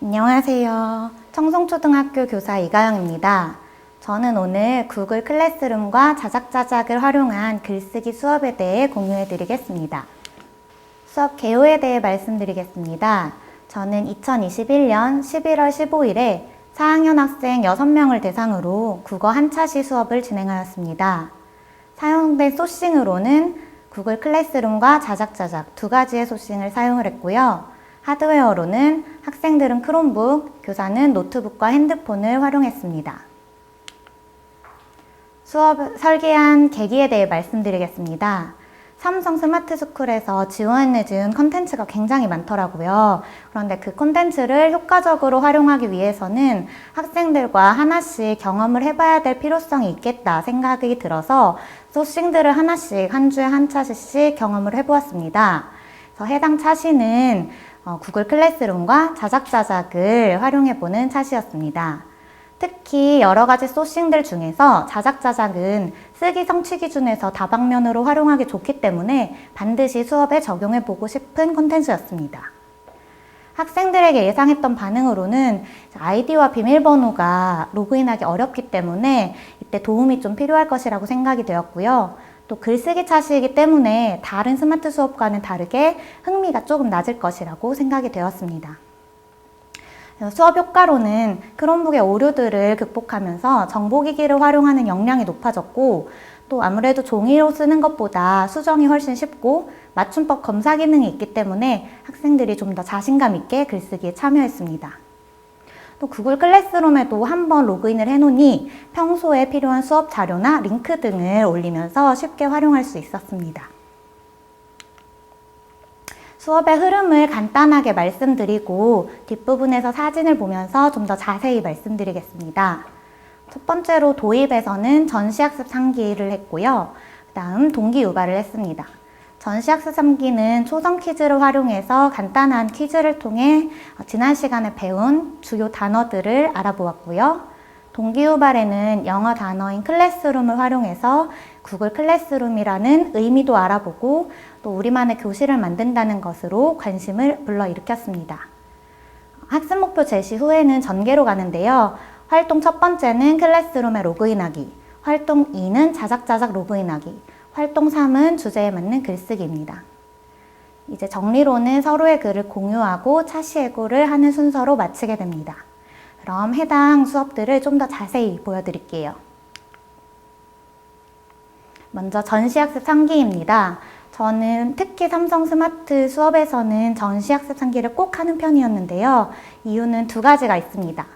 안녕하세요. 청송초등학교 교사 이가영입니다. 저는 오늘 구글 클래스룸과 자작자작을 활용한 글쓰기 수업에 대해 공유해 드리겠습니다. 수업 개요에 대해 말씀드리겠습니다. 저는 2021년 11월 15일에 4학년 학생 6명을 대상으로 국어 한차시 수업을 진행하였습니다. 사용된 소싱으로는 구글 클래스룸과 자작자작 두 가지의 소싱을 사용을 했고요. 하드웨어로는 학생들은 크롬북, 교사는 노트북과 핸드폰을 활용했습니다. 수업 설계한 계기에 대해 말씀드리겠습니다. 삼성 스마트스쿨에서 지원해준 컨텐츠가 굉장히 많더라고요. 그런데 그 컨텐츠를 효과적으로 활용하기 위해서는 학생들과 하나씩 경험을 해봐야 될 필요성이 있겠다 생각이 들어서 소싱들을 하나씩 한 주에 한 차시씩 경험을 해보았습니다. 그래서 해당 차시는 구글 클래스룸과 자작자작을 활용해보는 차시였습니다. 특히 여러 가지 소싱들 중에서 자작자작은 쓰기 성취 기준에서 다방면으로 활용하기 좋기 때문에 반드시 수업에 적용해보고 싶은 콘텐츠였습니다. 학생들에게 예상했던 반응으로는 아이디와 비밀번호가 로그인하기 어렵기 때문에 이때 도움이 좀 필요할 것이라고 생각이 되었고요. 또 글쓰기 차시이기 때문에 다른 스마트 수업과는 다르게 흥미가 조금 낮을 것이라고 생각이 되었습니다. 수업 효과로는 크롬북의 오류들을 극복하면서 정보기기를 활용하는 역량이 높아졌고 또 아무래도 종이로 쓰는 것보다 수정이 훨씬 쉽고 맞춤법 검사 기능이 있기 때문에 학생들이 좀 더 자신감 있게 글쓰기에 참여했습니다. 또 구글 클래스룸에도 한번 로그인을 해놓으니 평소에 필요한 수업 자료나 링크 등을 올리면서 쉽게 활용할 수 있었습니다. 수업의 흐름을 간단하게 말씀드리고 뒷부분에서 사진을 보면서 좀 더 자세히 말씀드리겠습니다. 첫 번째로 도입에서는 전시학습 3기를 했고요. 그 다음 동기 유발을 했습니다. 전시학습 3기는 초성 퀴즈를 활용해서 간단한 퀴즈를 통해 지난 시간에 배운 주요 단어들을 알아보았고요. 동기 유발에는 영어 단어인 클래스룸을 활용해서 구글 클래스룸이라는 의미도 알아보고 또 우리만의 교실을 만든다는 것으로 관심을 불러일으켰습니다. 학습 목표 제시 후에는 전개로 가는데요. 활동 첫 번째는 클래스룸에 로그인하기, 활동 2는 자작자작 로그인하기, 활동 3은 주제에 맞는 글쓰기입니다. 이제 정리로는 서로의 글을 공유하고 차시해고를 하는 순서로 마치게 됩니다. 그럼 해당 수업들을 좀 더 자세히 보여드릴게요. 먼저 전시학습 3기입니다. 저는 특히 삼성 스마트 수업에서는 전시학습 3기를 꼭 하는 편이었는데요. 이유는 두 가지가 있습니다.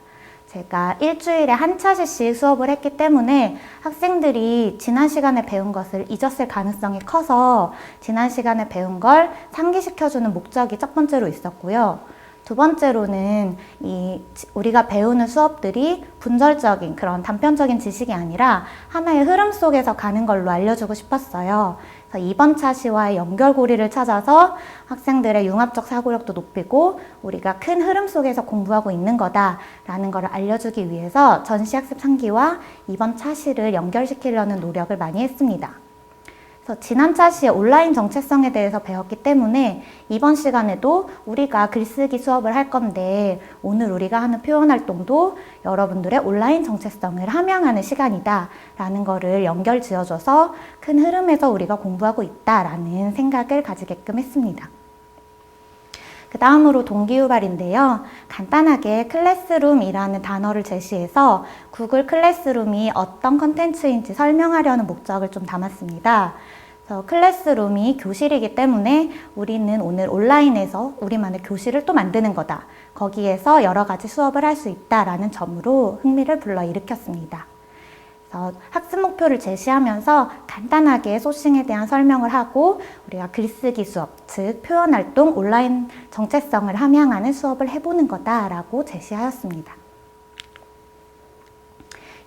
제가 일주일에 한 차례씩 수업을 했기 때문에 학생들이 지난 시간에 배운 것을 잊었을 가능성이 커서 지난 시간에 배운 걸 상기시켜주는 목적이 첫 번째로 있었고요. 두 번째로는 우리가 배우는 수업들이 분절적인 그런 단편적인 지식이 아니라 하나의 흐름 속에서 가는 걸로 알려주고 싶었어요. 그래서 이번 차시와의 연결고리를 찾아서 학생들의 융합적 사고력도 높이고 우리가 큰 흐름 속에서 공부하고 있는 거다라는 걸 알려주기 위해서 전시학습 3기와 이번 차시를 연결시키려는 노력을 많이 했습니다. 그래서 지난 차시의 온라인 정체성에 대해서 배웠기 때문에 이번 시간에도 우리가 글쓰기 수업을 할 건데 오늘 우리가 하는 표현 활동도 여러분들의 온라인 정체성을 함양하는 시간이다 라는 거를 연결 지어줘서 큰 흐름에서 우리가 공부하고 있다라는 생각을 가지게끔 했습니다. 그 다음으로 동기유발인데요. 간단하게 클래스룸이라는 단어를 제시해서 구글 클래스룸이 어떤 컨텐츠인지 설명하려는 목적을 좀 담았습니다. 그래서 클래스룸이 교실이기 때문에 우리는 오늘 온라인에서 우리만의 교실을 또 만드는 거다. 거기에서 여러 가지 수업을 할 수 있다라는 점으로 흥미를 불러일으켰습니다. 학습 목표를 제시하면서 간단하게 소싱에 대한 설명을 하고 우리가 글쓰기 수업, 즉 표현활동, 온라인 정체성을 함양하는 수업을 해보는 거다라고 제시하였습니다.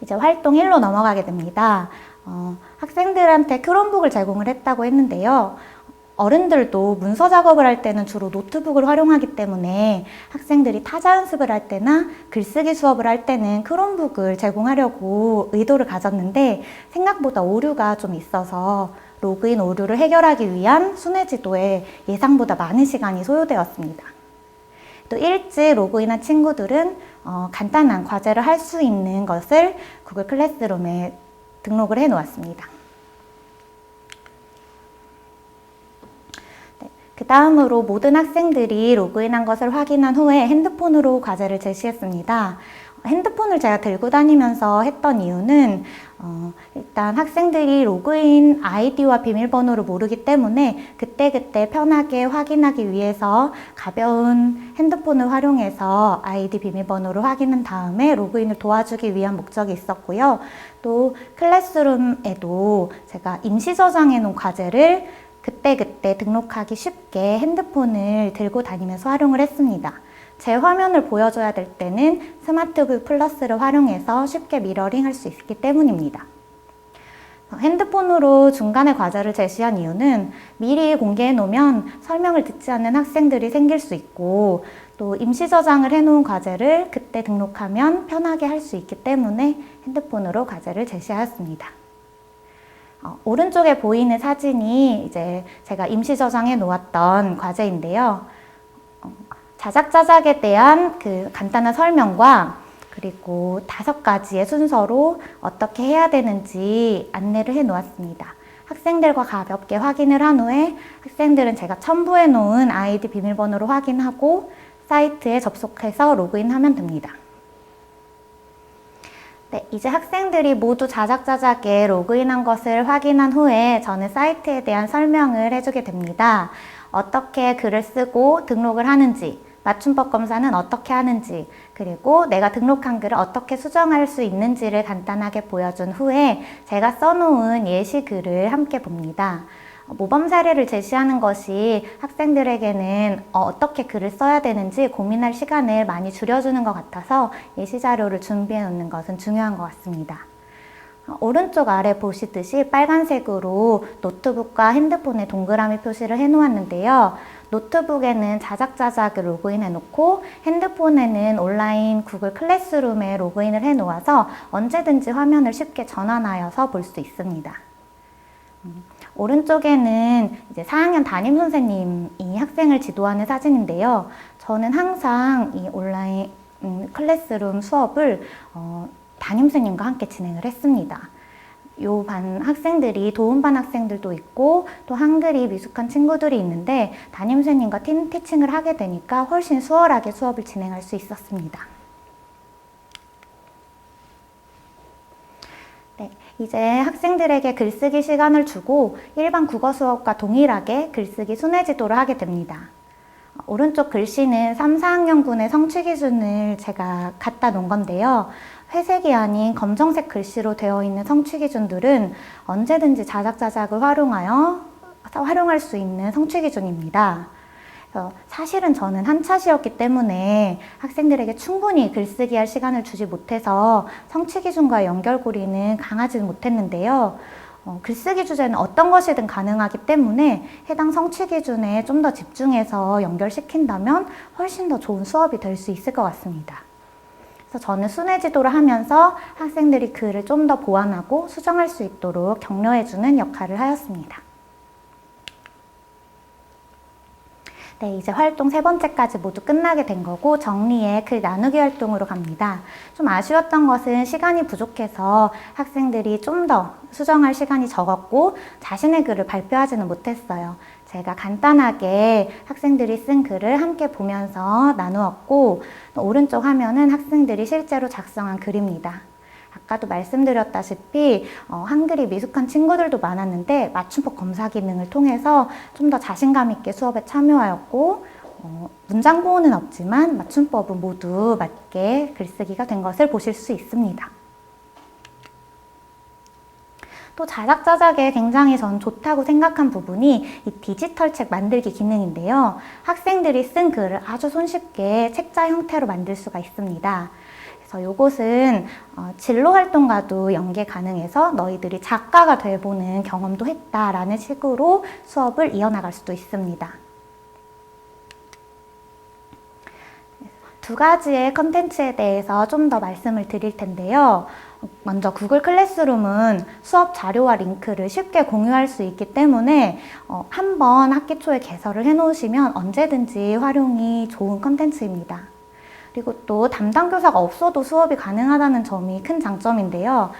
이제 활동 1로 넘어가게 됩니다. 학생들한테 크롬북을 제공을 했다고 했는데요. 어른들도 문서 작업을 할 때는 주로 노트북을 활용하기 때문에 학생들이 타자 연습을 할 때나 글쓰기 수업을 할 때는 크롬북을 제공하려고 의도를 가졌는데 생각보다 오류가 좀 있어서 로그인 오류를 해결하기 위한 순회 지도에 예상보다 많은 시간이 소요되었습니다. 또 일찍 로그인한 친구들은 간단한 과제를 할 수 있는 것을 구글 클래스룸에 등록을 해 놓았습니다. 그 다음으로 모든 학생들이 로그인한 것을 확인한 후에 핸드폰으로 과제를 제시했습니다. 핸드폰을 제가 들고 다니면서 했던 이유는 일단 학생들이 로그인 아이디와 비밀번호를 모르기 때문에 그때그때 편하게 확인하기 위해서 가벼운 핸드폰을 활용해서 아이디 비밀번호를 확인한 다음에 로그인을 도와주기 위한 목적이 있었고요. 또 클래스룸에도 제가 임시 저장해 놓은 과제를 그때그때 등록하기 쉽게 핸드폰을 들고 다니면서 활용을 했습니다. 제 화면을 보여줘야 될 때는 스마트북 플러스를 활용해서 쉽게 미러링 할 수 있기 때문입니다. 핸드폰으로 중간에 과제를 제시한 이유는 미리 공개해 놓으면 설명을 듣지 않는 학생들이 생길 수 있고 또 임시 저장을 해 놓은 과제를 그때 등록하면 편하게 할 수 있기 때문에 핸드폰으로 과제를 제시하였습니다. 오른쪽에 보이는 사진이 이제 제가 임시 저장해 놓았던 과제인데요. 자작자작에 대한 그 간단한 설명과 그리고 5가지의 순서로 어떻게 해야 되는지 안내를 해 놓았습니다. 학생들과 가볍게 확인을 한 후에 학생들은 제가 첨부해 놓은 아이디 비밀번호로 확인하고 사이트에 접속해서 로그인하면 됩니다. 네, 이제 학생들이 모두 자작자작에 로그인한 것을 확인한 후에 저는 사이트에 대한 설명을 해주게 됩니다. 어떻게 글을 쓰고 등록을 하는지, 맞춤법 검사는 어떻게 하는지, 그리고 내가 등록한 글을 어떻게 수정할 수 있는지를 간단하게 보여준 후에 제가 써놓은 예시글을 함께 봅니다. 모범 사례를 제시하는 것이 학생들에게는 어떻게 글을 써야 되는지 고민할 시간을 많이 줄여주는 것 같아서 예시 자료를 준비해 놓는 것은 중요한 것 같습니다. 오른쪽 아래 보시듯이 빨간색으로 노트북과 핸드폰에 동그라미 표시를 해 놓았는데요. 노트북에는 자작자작을 로그인해 놓고 핸드폰에는 온라인 구글 클래스룸에 로그인을 해 놓아서 언제든지 화면을 쉽게 전환하여서 볼 수 있습니다. 오른쪽에는 이제 4학년 담임 선생님이 학생을 지도하는 사진인데요. 저는 항상 이 온라인 클래스룸 수업을 담임 선생님과 함께 진행을 했습니다. 요 반 학생들이 도움반 학생들도 있고 또 한글이 미숙한 친구들이 있는데 담임 선생님과 팀 티칭을 하게 되니까 훨씬 수월하게 수업을 진행할 수 있었습니다. 네, 이제 학생들에게 글쓰기 시간을 주고 일반 국어 수업과 동일하게 글쓰기 순회 지도를 하게 됩니다. 오른쪽 글씨는 3, 4학년군의 성취 기준을 제가 갖다 놓은 건데요. 회색이 아닌 검정색 글씨로 되어 있는 성취 기준들은 언제든지 자작자작을 활용할 수 있는 성취 기준입니다. 사실은 저는 한차시였기 때문에 학생들에게 충분히 글쓰기 할 시간을 주지 못해서 성취 기준과 연결고리는 강하지 못했는데요. 글쓰기 주제는 어떤 것이든 가능하기 때문에 해당 성취 기준에 좀 더 집중해서 연결시킨다면 훨씬 더 좋은 수업이 될 수 있을 것 같습니다. 그래서 저는 순회 지도를 하면서 학생들이 글을 좀 더 보완하고 수정할 수 있도록 격려해주는 역할을 하였습니다. 네, 이제 활동 3번째까지 모두 끝나게 된 거고 정리해 글 나누기 활동으로 갑니다. 좀 아쉬웠던 것은 시간이 부족해서 학생들이 좀 더 수정할 시간이 적었고 자신의 글을 발표하지는 못했어요. 제가 간단하게 학생들이 쓴 글을 함께 보면서 나누었고 오른쪽 화면은 학생들이 실제로 작성한 글입니다. 아까도 말씀드렸다시피 한글이 미숙한 친구들도 많았는데 맞춤법 검사 기능을 통해서 좀 더 자신감 있게 수업에 참여하였고 문장 보호는 없지만 맞춤법은 모두 맞게 글쓰기가 된 것을 보실 수 있습니다. 또 자작자작에 굉장히 전 좋다고 생각한 부분이 이 디지털 책 만들기 기능인데요. 학생들이 쓴 글을 아주 손쉽게 책자 형태로 만들 수가 있습니다. 그래서 이것은 진로 활동과도 연계 가능해서 너희들이 작가가 돼보는 경험도 했다라는 식으로 수업을 이어나갈 수도 있습니다. 두 가지의 컨텐츠에 대해서 좀 더 말씀을 드릴 텐데요. 먼저 구글 클래스룸은 수업 자료와 링크를 쉽게 공유할 수 있기 때문에 한번 학기 초에 개설을 해 놓으시면 언제든지 활용이 좋은 컨텐츠입니다. 그리고 또 담당 교사가 없어도 수업이 가능하다는 점이 큰 장점인데요.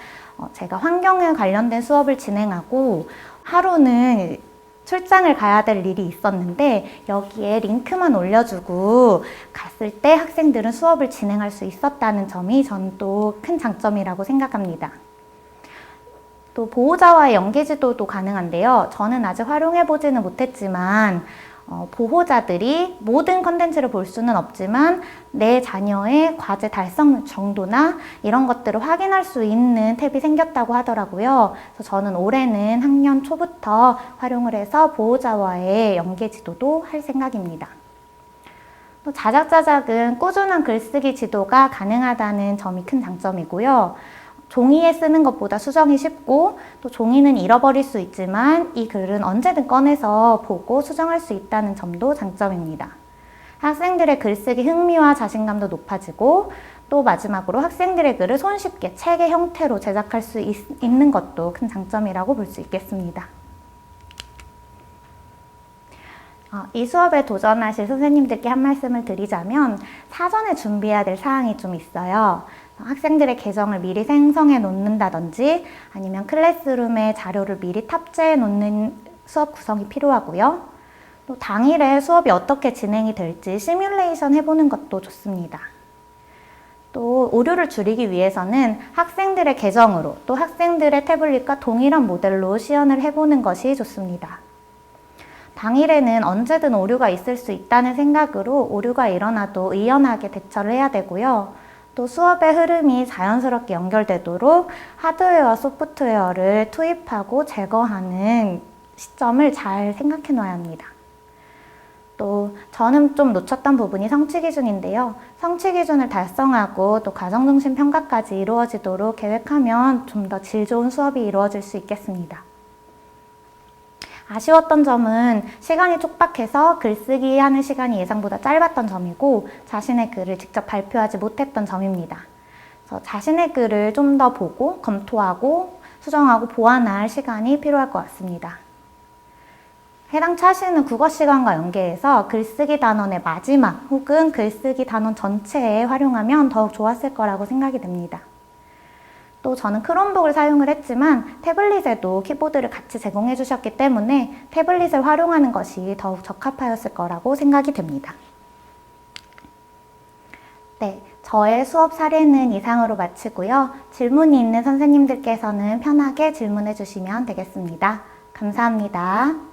제가 환경에 관련된 수업을 진행하고 하루는 출장을 가야 될 일이 있었는데 여기에 링크만 올려주고 갔을 때 학생들은 수업을 진행할 수 있었다는 점이 전 또 큰 장점이라고 생각합니다. 또 보호자와의 연계 지도도 가능한데요. 저는 아직 활용해 보지는 못했지만 보호자들이 모든 컨텐츠를 볼 수는 없지만 내 자녀의 과제 달성 정도나 이런 것들을 확인할 수 있는 탭이 생겼다고 하더라고요. 그래서 저는 올해는 학년 초부터 활용을 해서 보호자와의 연계 지도도 할 생각입니다. 또 자작자작은 꾸준한 글쓰기 지도가 가능하다는 점이 큰 장점이고요. 종이에 쓰는 것보다 수정이 쉽고 또 종이는 잃어버릴 수 있지만 이 글은 언제든 꺼내서 보고 수정할 수 있다는 점도 장점입니다. 학생들의 글쓰기 흥미와 자신감도 높아지고 또 마지막으로 학생들의 글을 손쉽게 책의 형태로 제작할 수 있는 것도 큰 장점이라고 볼 수 있겠습니다. 이 수업에 도전하실 선생님들께 한 말씀을 드리자면 사전에 준비해야 될 사항이 좀 있어요. 학생들의 계정을 미리 생성해 놓는다든지 아니면 클래스룸에 자료를 미리 탑재해 놓는 수업 구성이 필요하고요. 또 당일에 수업이 어떻게 진행이 될지 시뮬레이션 해보는 것도 좋습니다. 또 오류를 줄이기 위해서는 학생들의 계정으로 또 학생들의 태블릿과 동일한 모델로 시연을 해보는 것이 좋습니다. 당일에는 언제든 오류가 있을 수 있다는 생각으로 오류가 일어나도 의연하게 대처를 해야 되고요. 또 수업의 흐름이 자연스럽게 연결되도록 하드웨어와 소프트웨어를 투입하고 제거하는 시점을 잘 생각해 놔야 합니다. 또 저는 좀 놓쳤던 부분이 성취 기준인데요. 성취 기준을 달성하고 또 과정중심 평가까지 이루어지도록 계획하면 좀 더 질 좋은 수업이 이루어질 수 있겠습니다. 아쉬웠던 점은 시간이 촉박해서 글쓰기 하는 시간이 예상보다 짧았던 점이고 자신의 글을 직접 발표하지 못했던 점입니다. 그래서 자신의 글을 좀 더 보고 검토하고 수정하고 보완할 시간이 필요할 것 같습니다. 해당 차시는 국어 시간과 연계해서 글쓰기 단원의 마지막 혹은 글쓰기 단원 전체에 활용하면 더욱 좋았을 거라고 생각이 됩니다. 또 저는 크롬북을 사용을 했지만 태블릿에도 키보드를 같이 제공해 주셨기 때문에 태블릿을 활용하는 것이 더욱 적합하였을 거라고 생각이 됩니다. 네, 저의 수업 사례는 이상으로 마치고요. 질문이 있는 선생님들께서는 편하게 질문해 주시면 되겠습니다. 감사합니다.